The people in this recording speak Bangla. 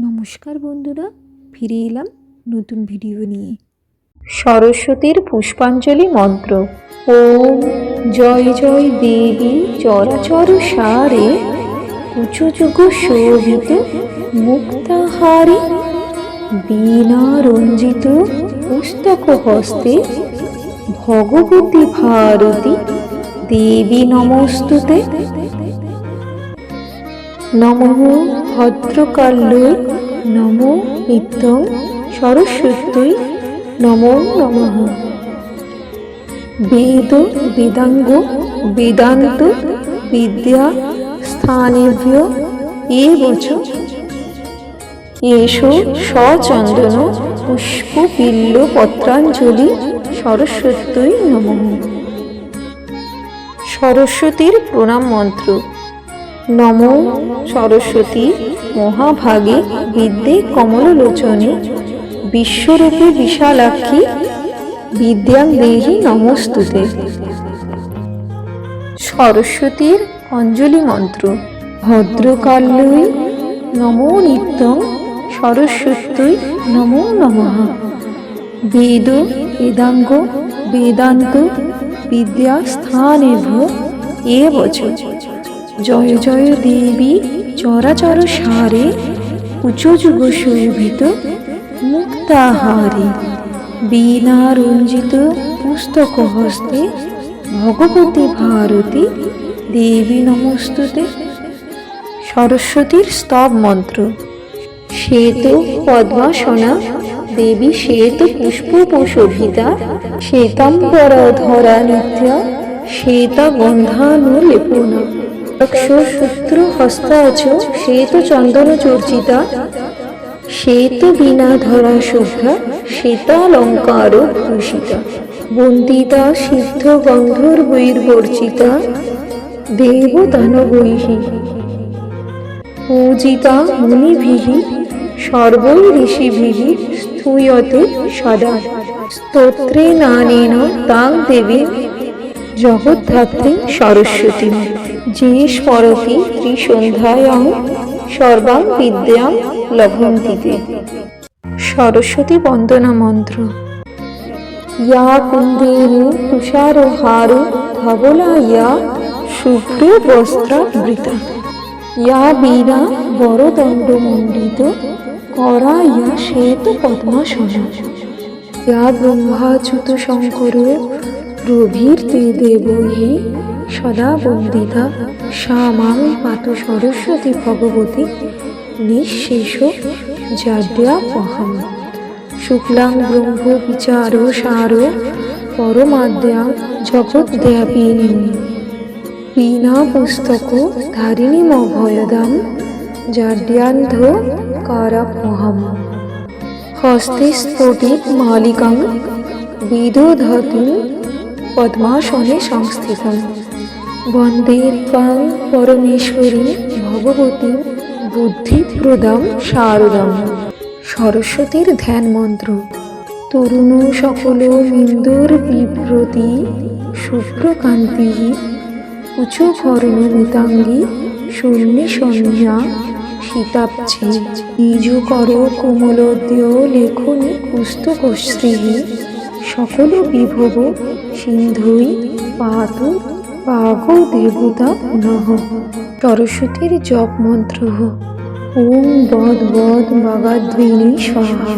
নমস্কার বন্ধুরা, ফিরে এলাম নতুন ভিডিও নিয়ে। সরস্বতীর পুষ্পাঞ্জলি মন্ত্র। ওম জয় জয় দেবী চরাচর সারে, কুচযুগ শোভিত মুক্তাহারে, বীণা রঞ্জিত পুস্তক হস্তে, ভগবতী ভারতী দেবী নমস্তুতে। নমঃ ভদ্রকাল্যৈ নমো নিত্যং সরস্বত্যৈ নমো নমঃ। বেদ বেদাঙ্গ বেদান্ত বিদ্যা স্থানেভ্যো এবচ এষো সচন্দন পুষ্প বিল্ল পত্রাঞ্জলি সরস্বত্যৈ নমঃ। সরস্বতীর প্রণাম মন্ত্র। নমো সরস্বতী মহাভাগে বিদ্যে কমললোচনে, বিশ্বরূপে বিশালাক্ষী বিদ্যাং দেহি নমস্তুতে। সরস্বতীর অঞ্জলি মন্ত্র। ভদ্রকাল্যৈ নমো নিত্যং সরস্বত্যৈ নমো নমঃ। বেদ বেদাঙ্গ বেদান্ত বিদ্যা স্থানেভ্যো এবচ জয় জয় দেবী চরাচর সারে, কুচযুগ শোভিত মুক্তাহারে, বীণা রঞ্জিত পুস্তক হস্তে, ভগবতী ভারতী দেবী নমস্তুতে। সরস্বতীর স্তব মন্ত্র। শ্বেত পদ্মাসনা দেবী শ্বেত পুষ্পশোভিতা, শ্বেতাম্বর ধরা নিত্যা শ্বেতা গন্ধানুলেপনা, সূত্র হস্তাচ শ্বেত চন্দন চর্চিতা, শ্বেত বীণাধরা শুভ্রা শ্বেতালঙ্কার ভূষিতা, বন্দিতা সিদ্ধ গন্ধর্বৈর্বর্জিতা দেবদানবৈঃ, পূজিতা মুনিভিঃ সর্বৈ ঋষিভিঃ স্তূয়তে সদা। স্তোত্রেণানেন তাং দেবীং জগদ্ধাত্রীং সরস্বতীং, যে স্মরতি ত্রিসন্ধ্যায়াং সর্বাং বিদ্যাং লভন্তিতে। সরস্বতী বন্দনা মন্ত্র। ইয়া কুন্দেরু তুষারহার ধবলা, ইয়া শুভ্র বস্ত্রাবৃতা, ইয়া বীণা বরদণ্ডমণ্ডিত করা, ইয়া শ্বেত পদ্মাসনা, ইয়া ব্রহ্মাচ্যুত শঙ্কর প্রভৃতি দেবৈঃ সদা বন্দিতা, সা মাং পাতু সরস্বতী ভগবতী নিঃশেষ জাড্যাপহম। শুক্লাং ব্রহ্ম বিচার সার পরমাদ্যাং জগদ্ব্যাপিনীং, বীণা পুস্তক ধারিণীমভয়দাম জাড্যান্ধ কারাপহম। হস্তে স্ফটিক মালিকাং বিদধতি পদ্মাসনে সংস্থিতং, বন্দে ত্বাং পরমেশ্বরী ভগবতী বুদ্ধিপ্রদাং শারদাং। সরস্বতীর ধ্যান মন্ত্র। তরুণ সকল ইন্দুর বিভ্রতি শুভ্রকান্তি, কুচকর্ণমিতাঙ্গী শূন্যে সন্ধ্যা শীতাব্জে, নিজকর কোমলোদ্য লেখনী পুস্তকশ্রী, সকল বিভব সিন্ধুই পাতু পাগ দেবতা নহ। সরস্বতীর জপ মন্ত্র। ওম বদ বদ বাগাধ্বিনী স্বাহা,